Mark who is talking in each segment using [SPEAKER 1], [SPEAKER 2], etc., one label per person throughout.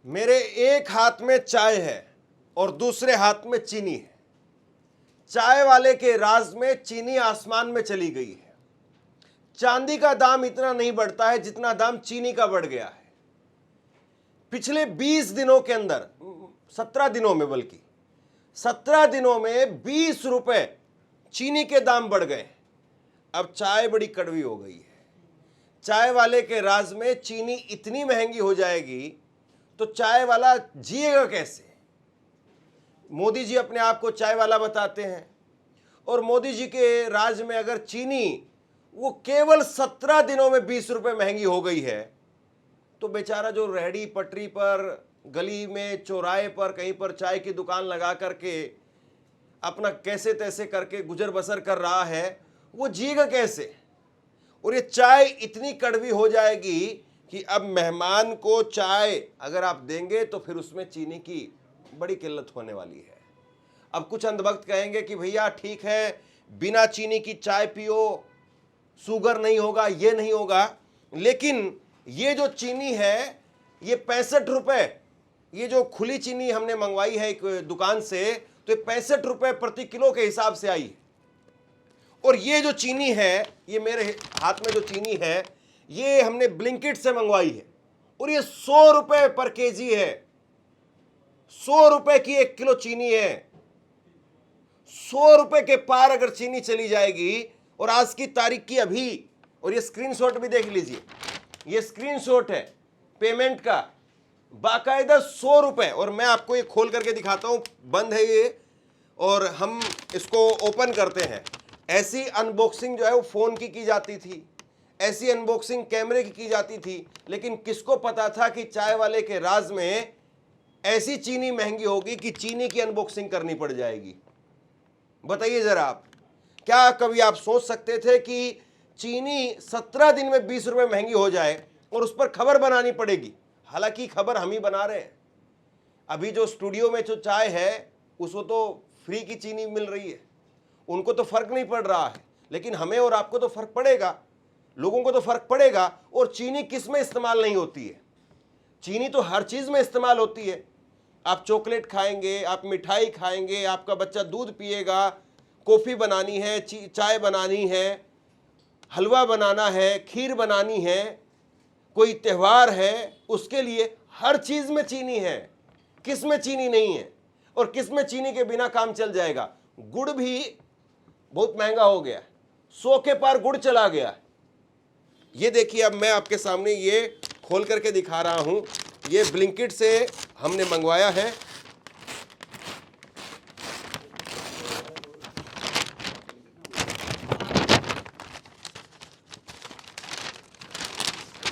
[SPEAKER 1] मेरे एक हाथ में चाय है और दूसरे हाथ में चीनी है। चाय वाले के राज में चीनी आसमान में चली गई है। चांदी का दाम इतना नहीं बढ़ता है जितना दाम चीनी का बढ़ गया है। पिछले 20 दिनों के अंदर 17 दिनों में, बल्कि 17 दिनों में 20 रुपए चीनी के दाम बढ़ गए। अब चाय बड़ी कड़वी हो गई है। चाय वाले के राज में चीनी इतनी महंगी हो जाएगी तो चाय वाला जिएगा कैसे? मोदी जी अपने आप को चाय वाला बताते हैं और मोदी जी के राज में अगर चीनी वो केवल 17 दिनों में 20 रुपए महंगी हो गई है तो बेचारा जो रेहड़ी पटरी पर, गली में, चौराहे पर, कहीं पर चाय की दुकान लगा करके अपना कैसे तैसे करके गुजर बसर कर रहा है, वो जिएगा कैसे? और ये चाय इतनी कड़वी हो जाएगी कि अब मेहमान को चाय अगर आप देंगे तो फिर उसमें चीनी की बड़ी किल्लत होने वाली है। अब कुछ अंधभक्त कहेंगे कि भैया ठीक है, बिना चीनी की चाय पियो, शुगर नहीं होगा, ये नहीं होगा, लेकिन ये जो चीनी है ये 65 रुपए, ये जो खुली चीनी हमने मंगवाई है एक दुकान से, तो ये 65 रुपए प्रति किलो के हिसाब से आई है। और ये जो चीनी है, ये मेरे हाथ में जो चीनी है, ये हमने ब्लिंकिट से मंगवाई है और ये 100 रुपए पर केजी है। 100 रुपए की 1 किलो चीनी है। 100 रुपए के पार अगर चीनी चली जाएगी, और आज की तारीख की अभी, और ये स्क्रीनशॉट भी देख लीजिए, ये स्क्रीनशॉट है पेमेंट का, बाकायदा 100 रुपए। और मैं आपको ये खोल करके दिखाता हूं, बंद है ये, और हम इसको ओपन करते हैं। ऐसी अनबॉक्सिंग जो है वो फोन की जाती थी, ऐसी अनबॉक्सिंग कैमरे की जाती थी, लेकिन किसको पता था कि चाय वाले के राज में ऐसी चीनी महंगी होगी कि चीनी की अनबॉक्सिंग करनी पड़ जाएगी। बताइए जरा आप, क्या कभी आप सोच सकते थे कि चीनी 17 दिन में 20 रुपए महंगी हो जाए और उस पर खबर बनानी पड़ेगी? हालांकि खबर हम ही बना रहे हैं। अभी जो स्टूडियो में जो चाय है उसको तो फ्री की चीनी मिल रही है, उनको तो फर्क नहीं पड़ रहा है, लेकिन हमें और आपको तो फर्क पड़ेगा, लोगों को तो फर्क पड़ेगा। और चीनी किस में इस्तेमाल नहीं होती है? चीनी तो हर चीज में इस्तेमाल होती है। आप चॉकलेट खाएंगे, आप मिठाई खाएंगे, आपका बच्चा दूध पिएगा, कॉफी बनानी है, चाय बनानी है, हलवा बनाना है, खीर बनानी है, कोई त्यौहार है, उसके लिए हर चीज में चीनी है। किस में चीनी नहीं है? और किस में चीनी के बिना काम चल जाएगा? गुड़ भी बहुत महंगा हो गया, 100 के पार गुड़ चला गया। ये देखिए, अब मैं आपके सामने ये खोल करके दिखा रहा हूं, ये ब्लिंकिट से हमने मंगवाया है।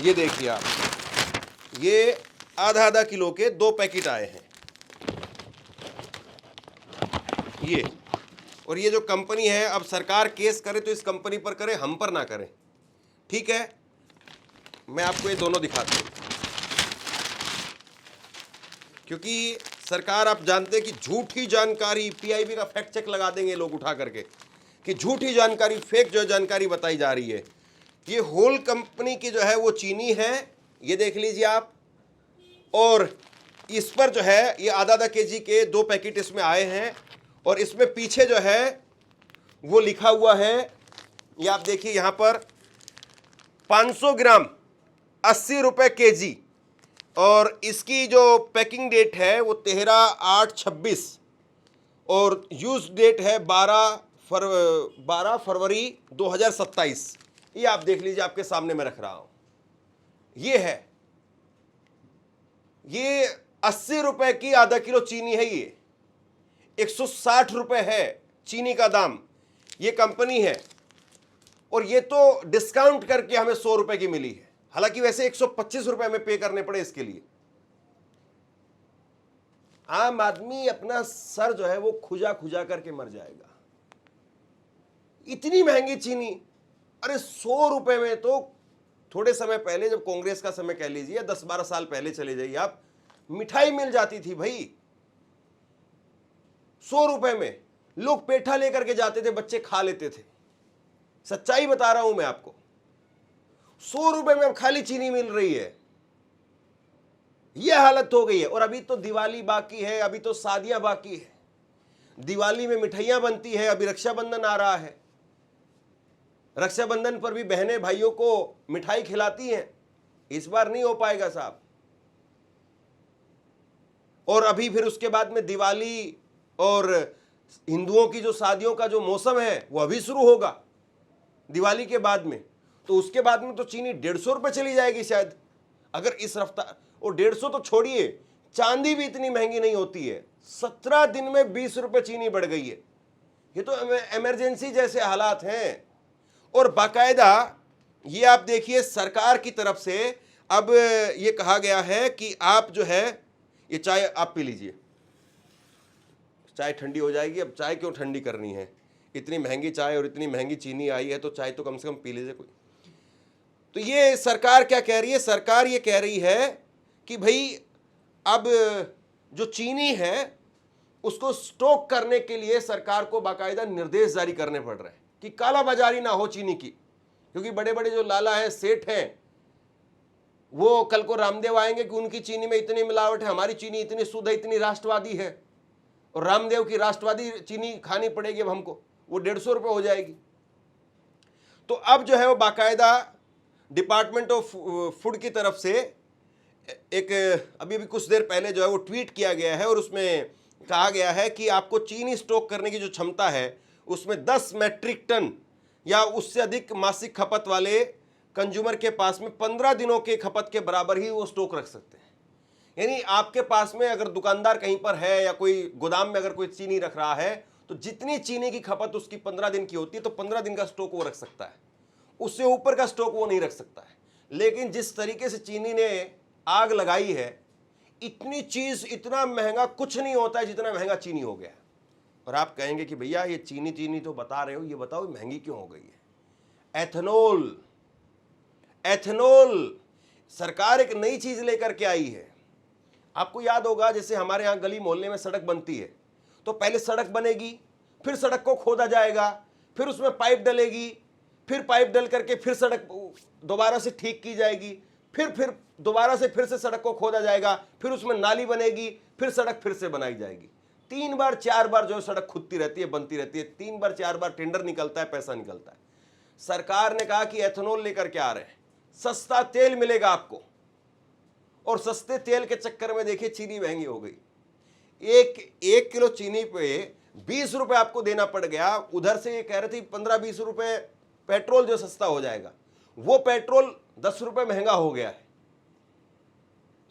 [SPEAKER 1] ये देखिए आप, ये आधा किलो के 2 पैकेट आए हैं ये। और ये जो कंपनी है, अब सरकार केस करे तो इस कंपनी पर करे, हम पर ना करे, ठीक है? मैं आपको ये दोनों दिखाता हूं, क्योंकि सरकार, आप जानते हैं कि झूठी जानकारी, पीआईबी का फैक्ट चेक लगा देंगे लोग उठा करके कि झूठी जानकारी, फेक जो जानकारी बताई जा रही है। ये होल कंपनी की जो है वो चीनी है, ये देख लीजिए आप। और इस पर जो है ये आधा केजी के 2 पैकेट इसमें आए हैं, और इसमें पीछे जो है वो लिखा हुआ है, ये आप देखिए यहां पर 500 ग्राम 80 रुपए केजी, और इसकी जो पैकिंग डेट है वो 13/8/26 और यूज डेट है 12 फरवरी 2027। ये आप देख लीजिए, आपके सामने मैं रख रहा हूं, ये है, ये 80 रुपए की आधा किलो चीनी है। ये 160 रुपए है चीनी का दाम, ये कंपनी है, और ये तो डिस्काउंट करके हमें 100 रुपए की मिली है। हालांकि वैसे 125 रुपए में पे करने पड़े इसके लिए। आम आदमी अपना सर जो है वो खुजा खुजा करके मर जाएगा, इतनी महंगी चीनी। अरे 100 रुपए में तो थोड़े समय पहले, जब कांग्रेस का समय कह लीजिए, 10-12 साल पहले चले जाइए आप, मिठाई मिल जाती थी भाई। 100 रुपए में लोग पेठा लेकर के जाते थे, बच्चे खा लेते थे। सच्चाई बता रहा हूं मैं आपको, 100 रुपए में अब खाली चीनी मिल रही है। यह हालत हो गई है। और अभी तो दिवाली बाकी है, अभी तो शादियां बाकी है, दिवाली में मिठाइयां बनती है, अभी रक्षाबंधन आ रहा है, रक्षाबंधन पर भी बहनें भाइयों को मिठाई खिलाती हैं। इस बार नहीं हो पाएगा साहब। और अभी फिर उसके बाद में दिवाली और हिंदुओं की जो शादियों का जो मौसम है वो अभी शुरू होगा दिवाली के बाद में। तो उसके बाद में तो चीनी 150 रुपये चली जाएगी शायद, अगर इस रफ्तार। और 150 तो छोड़िए, चांदी भी इतनी महंगी नहीं होती है। 17 दिन में 20 रुपये चीनी बढ़ गई है। ये तो इमरजेंसी जैसे हालात हैं। और बाकायदा ये आप देखिए, सरकार की तरफ से अब ये कहा गया है कि आप जो है ये चाय आप पी लीजिए, चाय ठंडी हो जाएगी। अब चाय क्यों ठंडी करनी है, इतनी महंगी चाय और इतनी महंगी चीनी आई है तो चाय तो कम से कम पी लीजिए कोई। तो ये सरकार क्या कह रही है, सरकार ये कह रही है कि भाई अब जो चीनी है उसको स्टॉक करने के लिए सरकार को बाकायदा निर्देश जारी करने पड़ रहे हैं कि कालाबाजारी ना हो चीनी की। क्योंकि बड़े बड़े जो लाला हैं, सेठ हैं, वो कल को रामदेव आएंगे कि उनकी चीनी में इतनी मिलावट है, हमारी चीनी इतनी शुद्ध है, इतनी राष्ट्रवादी है, और रामदेव की राष्ट्रवादी चीनी खानी पड़ेगी अब हमको, वो 150 रुपये हो जाएगी। तो अब जो है वो बाकायदा डिपार्टमेंट ऑफ फूड की तरफ से एक अभी कुछ देर पहले जो है वो ट्वीट किया गया है, और उसमें कहा गया है कि आपको चीनी स्टॉक करने की जो क्षमता है उसमें 10 मैट्रिक टन या उससे अधिक मासिक खपत वाले कंज्यूमर के पास में 15 दिनों के खपत के बराबर ही वो स्टॉक रख सकते हैं। यानी आपके पास में अगर दुकानदार कहीं पर है या कोई गोदाम में अगर कोई चीनी रख रहा है तो जितनी चीनी की खपत उसकी 15 दिन की होती है तो 15 दिन का स्टॉक वो रख सकता है, उससे ऊपर का स्टॉक वो नहीं रख सकता है। लेकिन जिस तरीके से चीनी ने आग लगाई है, इतनी चीज इतना महंगा कुछ नहीं होता है जितना महंगा चीनी हो गया है। और आप कहेंगे कि भैया ये चीनी चीनी तो बता रहे हो, ये बताओ महंगी क्यों हो गई है। एथेनॉल, एथेनॉल सरकार एक नई चीज लेकर के आई है। आपको याद होगा जैसे हमारे यहाँ गली मोहल्ले में सड़क बनती है तो पहले सड़क बनेगी, फिर सड़क को खोदा जाएगा, फिर उसमें पाइप डलेगी, फिर पाइप डल करके फिर सड़क दोबारा से ठीक की जाएगी, फिर दोबारा से फिर से सड़क को खोदा जाएगा, फिर उसमें नाली बनेगी, फिर सड़क फिर से बनाई जाएगी। 3 बार 4 बार जो सड़क खुदती रहती है, बनती रहती है, 3 बार 4 बार टेंडर निकलता है, पैसा निकलता है। सरकार ने कहा कि एथेनॉल लेकर के आ रहे हैं, सस्ता तेल मिलेगा आपको। और सस्ते तेल के चक्कर में देखिए चीनी महंगी हो गई। एक किलो चीनी पे 20 रुपए आपको देना पड़ गया। उधर से ये कह रहे थे 15-20 रुपए पेट्रोल जो सस्ता हो जाएगा, वो पेट्रोल 10 रुपए महंगा हो गया है।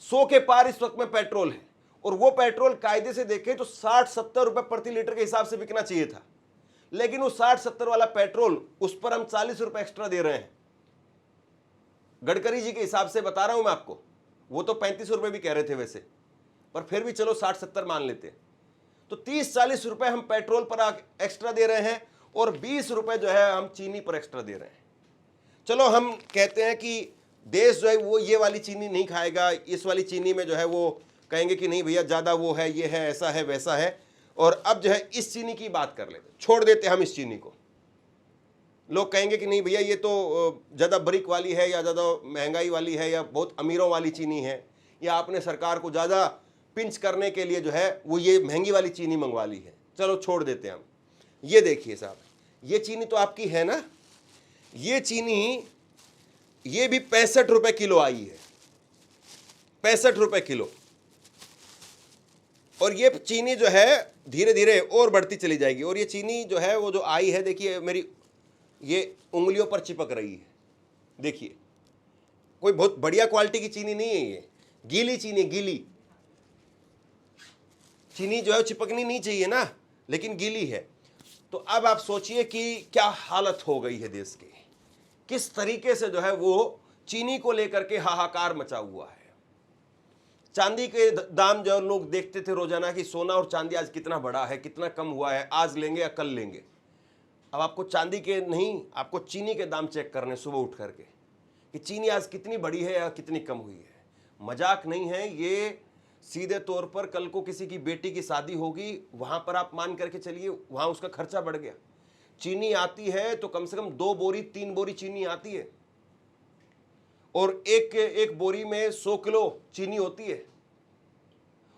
[SPEAKER 1] 100 के पार इस वक्त में पेट्रोल है, और वो पेट्रोल कायदे से देखें तो 60-70 रुपए प्रति लीटर के हिसाब से बिकना चाहिए था। लेकिन वो 60-70 वाला पेट्रोल, उस पर हम 40 रुपए एक्स्ट्रा दे रहे हैं। गडकरी जी के हिसाब से बता रहा हूं मैं आपको, वो तो 35 रुपए भी कह रहे थे वैसे, पर फिर भी चलो 60-70 मान लेते हैं। तो 30-40 रुपए हम पेट्रोल पर एक्स्ट्रा दे रहे हैं, और 20 रुपए जो है हम चीनी पर एक्स्ट्रा दे रहे हैं। चलो हम कहते हैं कि देश जो है वो ये वाली चीनी नहीं खाएगा, इस वाली चीनी में जो है वो कहेंगे कि नहीं भैया ज़्यादा वो है, ये है, ऐसा है, वैसा है। और अब जो है इस चीनी की बात कर लेते, छोड़ देते हम इस चीनी को। लोग कहेंगे कि नहीं भैया ये तो ज़्यादा बारीक वाली है, या ज़्यादा महंगाई वाली है, या बहुत अमीरों वाली चीनी है, या आपने सरकार को ज़्यादा पिंच करने के लिए जो है वो ये महंगी वाली चीनी मंगवा ली है। चलो छोड़ देते हैं हम। ये देखिए साहब, ये चीनी तो आपकी है ना, ये चीनी ये भी 65 रुपए किलो आई है, 65 रुपए किलो। और ये चीनी जो है धीरे धीरे और बढ़ती चली जाएगी। और ये चीनी जो है वो जो आई है, देखिए मेरी ये उंगलियों पर चिपक रही है। देखिए कोई बहुत बढ़िया क्वालिटी की चीनी नहीं है, ये गीली चीनी, गीली चीनी जो है चिपकनी नहीं चाहिए ना, लेकिन गीली है। तो अब आप सोचिए कि क्या हालत हो गई है देश की, किस तरीके से जो है वो चीनी को लेकर के हाहाकार मचा हुआ है। चांदी के दाम जो लोग देखते थे रोजाना कि सोना और चांदी आज कितना बढ़ा है, कितना कम हुआ है, आज लेंगे या कल लेंगे। अब आपको चांदी के नहीं, आपको चीनी के दाम चेक करने सुबह उठ करके कि चीनी आज कितनी बढ़ी है या कितनी कम हुई है। मजाक नहीं है ये। सीधे तौर पर कल को किसी की बेटी की शादी होगी, वहां पर आप मान करके चलिए वहां उसका खर्चा बढ़ गया। चीनी आती है तो कम से कम 2 बोरी 3 बोरी चीनी आती है, और एक बोरी में 100 किलो चीनी होती है।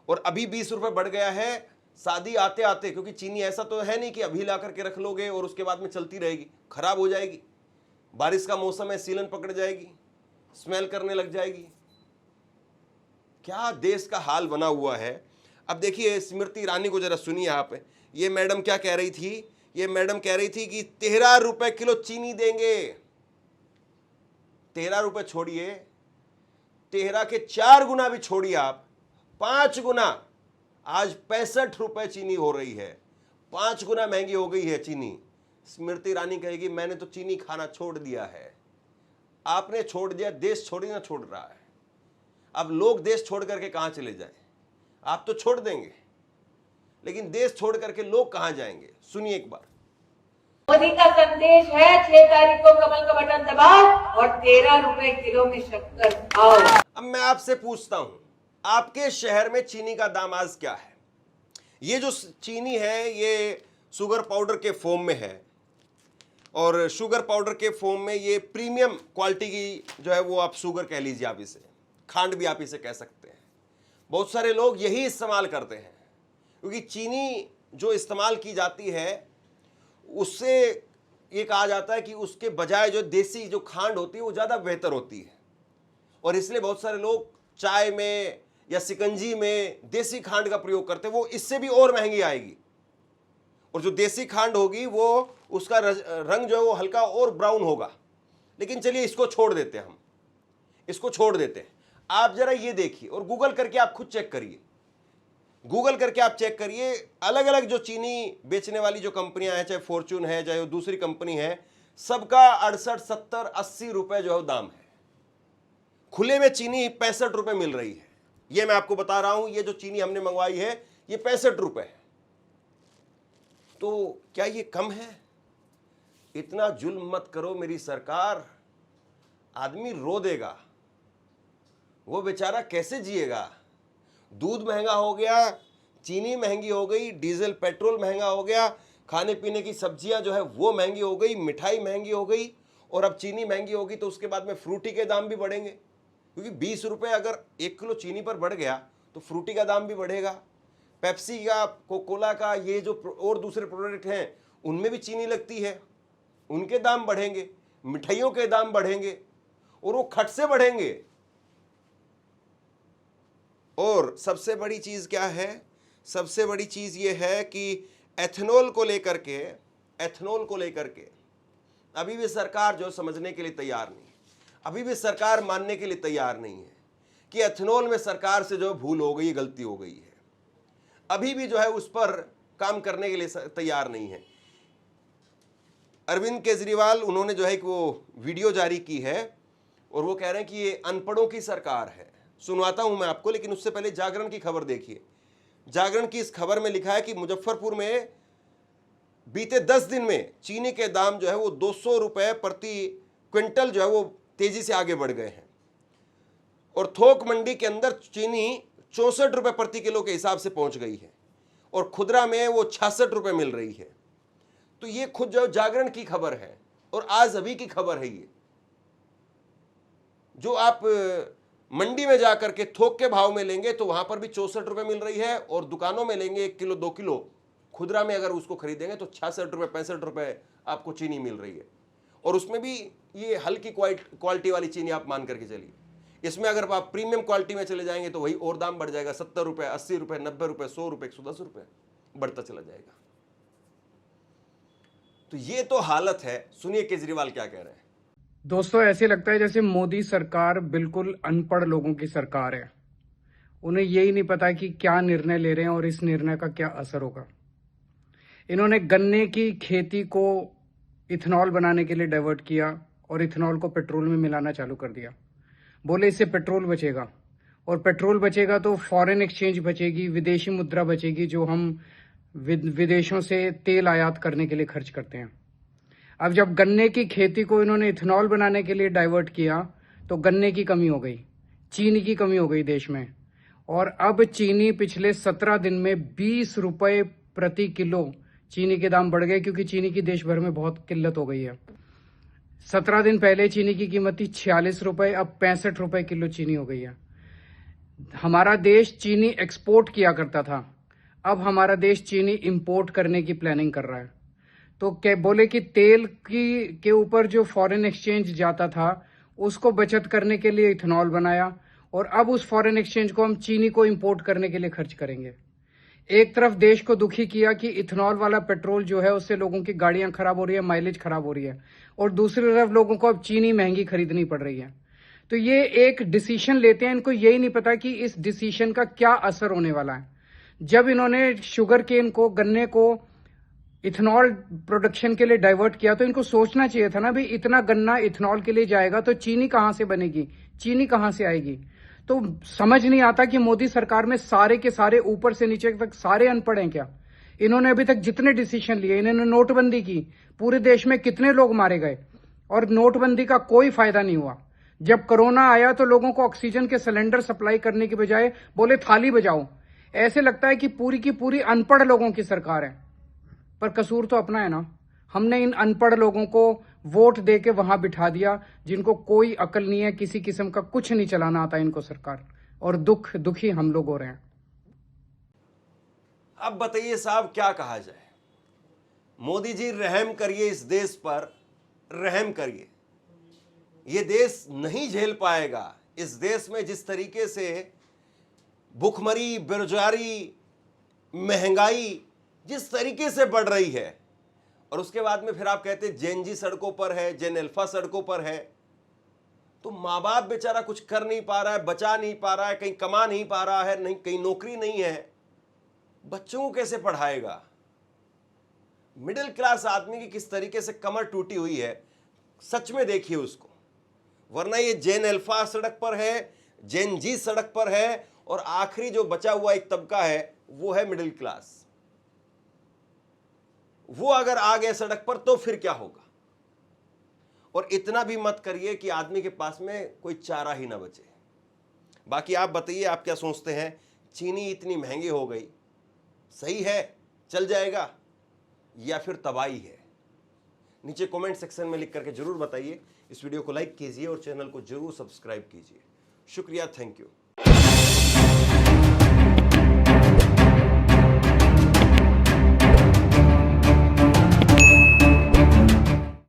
[SPEAKER 1] और अभी 20 रुपए बढ़ गया है शादी आते आते, क्योंकि चीनी ऐसा तो है नहीं कि अभी ला करके रख लोगे और उसके बाद में चलती रहेगी, खराब हो जाएगी। बारिश का मौसम है, सीलन पकड़ जाएगी, स्मेल करने लग जाएगी। क्या देश का हाल बना हुआ है। अब देखिए स्मृति ईरानी को जरा सुनिए आप। ये मैडम क्या कह रही थी? ये मैडम कह रही थी कि 13 रुपए किलो चीनी देंगे। 13 रुपए छोड़िए, 13 के 4 गुना भी छोड़िए आप, 5 गुना। आज 65 रुपए चीनी हो रही है, 5 गुना महंगी हो गई है चीनी। स्मृति ईरानी कहेगी मैंने तो चीनी खाना छोड़ दिया है। आपने छोड़ दिया, देश छोड़ी ना छोड़ रहा है। अब लोग देश छोड़ करके कहां चले जाएं? आप तो छोड़ देंगे, लेकिन देश छोड़ करके लोग कहां जाएंगे? सुनिए एक बार।
[SPEAKER 2] मोदी का संदेश है 6 तारीख को कमल का बटन दबाओ और 13 रुपए किलो में शक्कर खाओ।
[SPEAKER 1] अब मैं आपसे पूछता हूं, आपके शहर में चीनी का दाम आज क्या है? ये जो चीनी है ये शुगर पाउडर के फॉर्म में है, और शुगर पाउडर के फॉर्म में ये प्रीमियम क्वालिटी की जो है वो आप शुगर कह लीजिए, आप इसे खांड भी आप इसे कह सकते हैं। बहुत सारे लोग यही इस्तेमाल करते हैं, क्योंकि चीनी जो इस्तेमाल की जाती है उससे ये कहा जाता है कि उसके बजाय जो देसी जो खांड होती है वो ज़्यादा बेहतर होती है, और इसलिए बहुत सारे लोग चाय में या शिकंजी में देसी खांड का प्रयोग करते हैं। वो इससे भी और महंगी आएगी, और जो देसी खांड होगी वो उसका रंग जो है वो हल्का और ब्राउन होगा। लेकिन चलिए इसको छोड़ देते हैं, हम इसको छोड़ देते हैं। आप जरा ये देखिए और गूगल करके आप खुद चेक करिए, गूगल करके आप चेक करिए, अलग अलग जो चीनी बेचने वाली जो कंपनियां हैं, चाहे फॉर्च्यून है चाहे वो दूसरी कंपनी है, सबका 68, 70, 80 रुपए जो है दाम है। खुले में चीनी 65 रुपए मिल रही है। ये मैं आपको बता रहा हूं, ये जो चीनी हमने मंगवाई है ये 65 रुपए है। तो क्या ये कम है? इतना जुल्म मत करो मेरी सरकार, आदमी रो देगा, वो बेचारा कैसे जिएगा? दूध महंगा हो गया, चीनी महंगी हो गई, डीजल पेट्रोल महंगा हो गया, खाने पीने की सब्जियां जो है वो महंगी हो गई, मिठाई महंगी हो गई, और अब चीनी महंगी होगी तो उसके बाद में फ्रूटी के दाम भी बढ़ेंगे, क्योंकि 20 रुपए अगर 1 किलो चीनी पर बढ़ गया तो फ्रूटी का दाम भी बढ़ेगा। पेप्सी का, कोकोला का, ये जो और दूसरे प्रोडक्ट हैं उनमें भी चीनी लगती है, उनके दाम बढ़ेंगे, मिठाइयों के दाम बढ़ेंगे, और वो खट से बढ़ेंगे। और सबसे बड़ी चीज़ क्या है? सबसे बड़ी चीज़ ये है कि एथेनॉल को लेकर के अभी भी सरकार जो समझने के लिए तैयार नहीं, अभी भी सरकार मानने के लिए तैयार नहीं है कि एथेनॉल में सरकार से जो भूल हो गई, गलती हो गई है। अभी भी जो है उस पर काम करने के लिए तैयार नहीं है। अरविंद केजरीवाल उन्होंने जो है कि वो वीडियो जारी की है और वो कह रहे हैं कि ये अनपढ़ों की सरकार है। सुनवाता हूं मैं आपको, लेकिन उससे पहले जागरण की खबर देखिए। जागरण की इस खबर में लिखा है कि मुजफ्फरपुर में बीते 10 दिन में चीनी के दाम जो है वो 200 रुपए प्रति क्विंटल जो है वो तेजी से आगे बढ़ गए हैं, और थोक मंडी के अंदर चीनी 64 रुपए प्रति किलो के हिसाब से पहुंच गई है, और खुदरा में वो 66 रुपए मिल रही है। तो ये खुद जो जागरण की खबर है और आज अभी की खबर है। ये जो आप मंडी में जाकर के थोक के भाव में लेंगे तो वहां पर भी 64 रुपए मिल रही है, और दुकानों में लेंगे 1 किलो 2 किलो खुदरा में अगर उसको खरीदेंगे तो 66 रुपए 65 रुपए आपको चीनी मिल रही है। और उसमें भी ये हल्की क्वालिटी वाली चीनी आप मान करके चलिए। इसमें अगर आप प्रीमियम क्वालिटी में चले जाएंगे तो वही और दाम बढ़ जाएगा, 70 रुपए 80 रुपए 90 रुपए 100 रुपए 110 रुपए बढ़ता चला जाएगा। तो ये तो हालत है। सुनिए केजरीवाल क्या कह रहे हैं।
[SPEAKER 3] दोस्तों, ऐसे लगता है जैसे मोदी सरकार बिल्कुल अनपढ़ लोगों की सरकार है। उन्हें यही नहीं पता कि क्या निर्णय ले रहे हैं और इस निर्णय का क्या असर होगा। इन्होंने गन्ने की खेती को इथेनॉल बनाने के लिए डाइवर्ट किया और इथेनॉल को पेट्रोल में मिलाना चालू कर दिया। बोले इससे पेट्रोल बचेगा, और पेट्रोल बचेगा तो फॉरेन एक्सचेंज बचेगी, विदेशी मुद्रा बचेगी, जो हम विदेशों से तेल आयात करने के लिए खर्च करते हैं। अब जब गन्ने की खेती को इन्होंने इथेनॉल बनाने के लिए डाइवर्ट किया तो गन्ने की कमी हो गई, चीनी की कमी हो गई देश में, और अब चीनी पिछले 17 दिन में 20 रुपए प्रति किलो चीनी के दाम बढ़ गए, क्योंकि चीनी की देश भर में बहुत किल्लत हो गई है। 17 दिन पहले चीनी की कीमत थी 46 रुपए, अब 65 रुपए किलो चीनी हो गई है। हमारा देश चीनी एक्सपोर्ट किया करता था, अब हमारा देश चीनी इंपोर्ट करने की प्लानिंग कर रहा है। तो क्या बोले कि तेल के ऊपर जो फॉरेन एक्सचेंज जाता था उसको बचत करने के लिए इथेनॉल बनाया, और अब उस फॉरेन एक्सचेंज को हम चीनी को इंपोर्ट करने के लिए खर्च करेंगे। एक तरफ देश को दुखी किया कि इथेनॉल वाला पेट्रोल जो है उससे लोगों की गाड़ियां खराब हो रही है, माइलेज खराब हो रही है, और दूसरी तरफ लोगों को अब चीनी महंगी खरीदनी पड़ रही है। तो ये एक डिसीजन लेते हैं, इनको यही नहीं पता कि इस डिसीजन का क्या असर होने वाला है। जब इन्होंने शुगर केन को, गन्ने को इथेनॉल प्रोडक्शन के लिए डाइवर्ट किया तो इनको सोचना चाहिए था ना, भाई इतना गन्ना इथेनॉल के लिए जाएगा तो चीनी कहां से बनेगी, चीनी कहां से आएगी। तो समझ नहीं आता कि मोदी सरकार में सारे के सारे ऊपर से नीचे तक सारे अनपढ़ हैं क्या। इन्होंने अभी तक जितने डिसीजन लिए, इन्होंने नोटबंदी की, पूरे देश में कितने लोग मारे गए और नोटबंदी का कोई फायदा नहीं हुआ। जब कोरोना आया तो लोगों को ऑक्सीजन के सिलेंडर सप्लाई करने के बजाय बोले थाली बजाओ। ऐसे लगता है कि पूरी की पूरी अनपढ़ लोगों की सरकार है, पर कसूर तो अपना है ना। हमने इन अनपढ़ लोगों को वोट दे के वहां बिठा दिया जिनको कोई अकल नहीं है, किसी किस्म का कुछ नहीं चलाना आता इनको सरकार, और दुखी हम लोग हो रहे हैं।
[SPEAKER 1] अब बताइए साहब, क्या कहा जाए। मोदी जी रहम करिए, इस देश पर रहम करिए। ये देश नहीं झेल पाएगा। इस देश में जिस तरीके से भुखमरी, बेरोजगारी, महंगाई जिस तरीके से बढ़ रही है, और उसके बाद में फिर आप कहते हैं जेन जी सड़कों पर है, जेन अल्फा सड़कों पर है। तो माँ बाप बेचारा कुछ कर नहीं पा रहा है, बचा नहीं पा रहा है, कहीं कमा नहीं पा रहा है, नहीं कहीं नौकरी नहीं है, बच्चों को कैसे पढ़ाएगा। मिडिल क्लास आदमी की किस तरीके से कमर टूटी हुई है, सच में देखिए उसको। वरना ये जेन अल्फा सड़क पर है, जेन जी सड़क पर है, और आखिरी जो बचा हुआ एक तबका है वो है मिडिल क्लास। वो अगर आ गए सड़क पर तो फिर क्या होगा। और इतना भी मत करिए कि आदमी के पास में कोई चारा ही ना बचे। बाकी आप बताइए, आप क्या सोचते हैं। चीनी इतनी महंगी हो गई, सही है, चल जाएगा, या फिर तबाही है? नीचे कमेंट सेक्शन में लिख करके जरूर बताइए। इस वीडियो को लाइक कीजिए और चैनल को जरूर सब्सक्राइब कीजिए। शुक्रिया, थैंक यू।